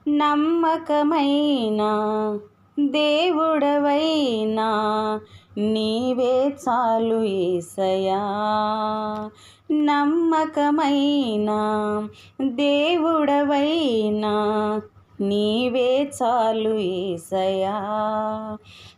నమ్మకమైన దేవుడవైనా నీవే చాలు యేసయ్యా. నమ్మకమైన దేవుడవైనా నీవే చాలు యేసయ్యా.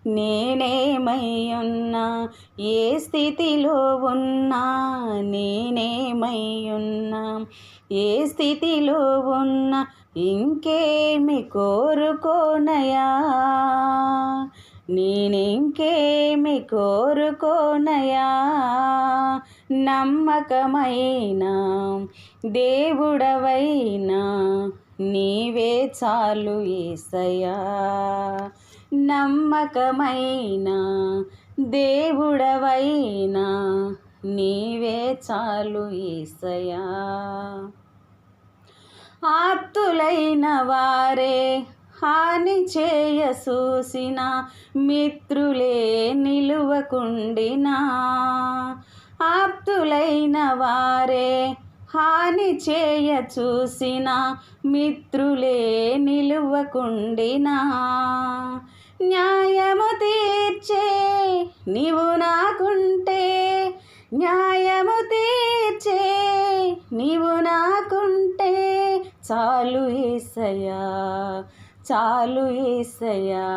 నేనేమై ఉన్నా, ఏ స్థితిలో ఉన్నా, నేనేమై ఉన్నా, ఏ స్థితిలో ఉన్నా, ఇంకేమి కోరుకోనయా, నేనింకేమి కోరుకోనయా. నమ్మకమైన దేవుడవైనా నీవే చాలు యేసయ్యా. నమ్మకమైన దేవుడవైనా నీవే చాలు యేసయ్యా. ఆప్తులైన వారే హాని చేయ చూసిన, మిత్రులే నిలువకుండినా, ఆప్తులైన వారే హాని చేయ చూసిన, మిత్రులే నిలువకుండినా, న్యాయము తీర్చే నీవు నాకుంటే, న్యాయము తీర్చే నీవు నాకుంటే చాలు యేసయ్యా, చాలు యేసయ్యా.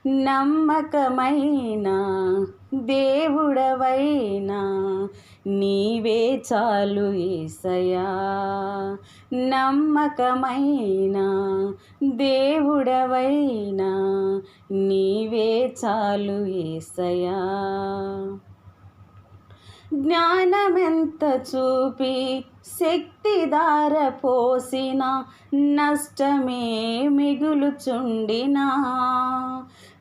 నమ్మకమైన దేవుడవైనా నీవే చాలు యేసయ్యా. నమ్మకమైన దేవుడవైనా నీవే చాలు యేసయ్యా. జ్ఞానమెంత చూపి శక్తి ధార పోసిన, నష్టమే మిగులుచుండినా,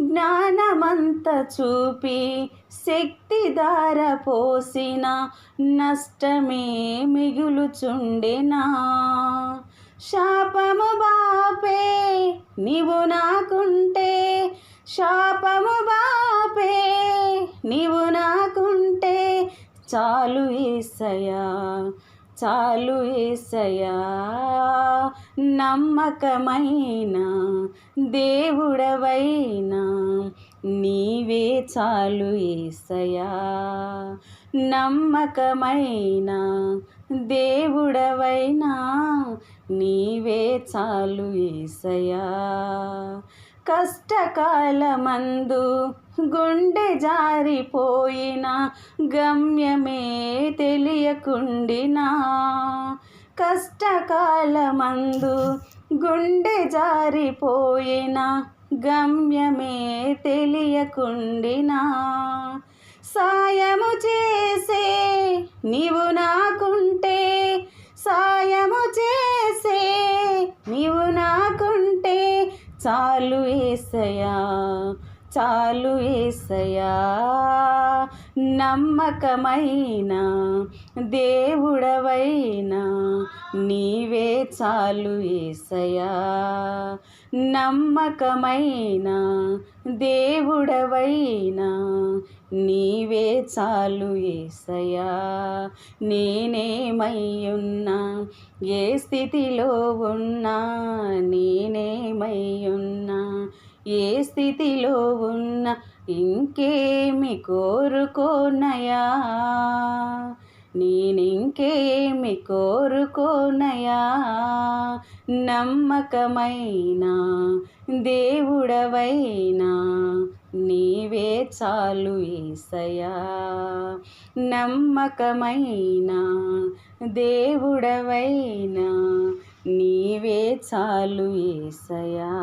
జ్ఞానమంత చూపి శక్తి ధార పోసిన, నష్టమే మిగులుచుండినా, శాపము బాపే నీవు నాకుంటే, శాపము బాపే నీవు నాకుంటే చాలు యేసయ్యా, చాలు యేసయ్యా. నమ్మకమైన దేవుడవైనా నీవే చాలు యేసయ్యా. నమ్మకమైన దేవుడవైనా నీవే చాలు యేసయ్యా. కష్టకాలమందు గుండె జారిపోయిన, గమ్యమే తెలియకుండినా, కష్టకాలమందు గుండె జారిపోయిన, గమ్యమే తెలియకుండినా, సాయము చేసే నీవు నాకుంటే, సాయము చేసే నీవు నాకుంటే చాలు యేసయ్యా, చాలు యేసయ్యా. నమ్మకమైన దేవుడవైనా నీవే చాలు యేసయ్యా. నమ్మకమైన దేవుడవైనా నీవే చాలు యేసయ్యా. నేనేమై ఉన్నా, ఏ స్థితిలో ఉన్నా, నేనేమై ఉన్నా, ఏ స్థితిలో ఉన్నా, ఇంకేమి కోరుకోనయా, నేనింకేమి కోరుకోనయా. నమ్మకమైన దేవుడవైనా నీవే చాలు యేసయ్యా. నమ్మకమైన దేవుడవైనా నీవే చాలు యేసయ్యా.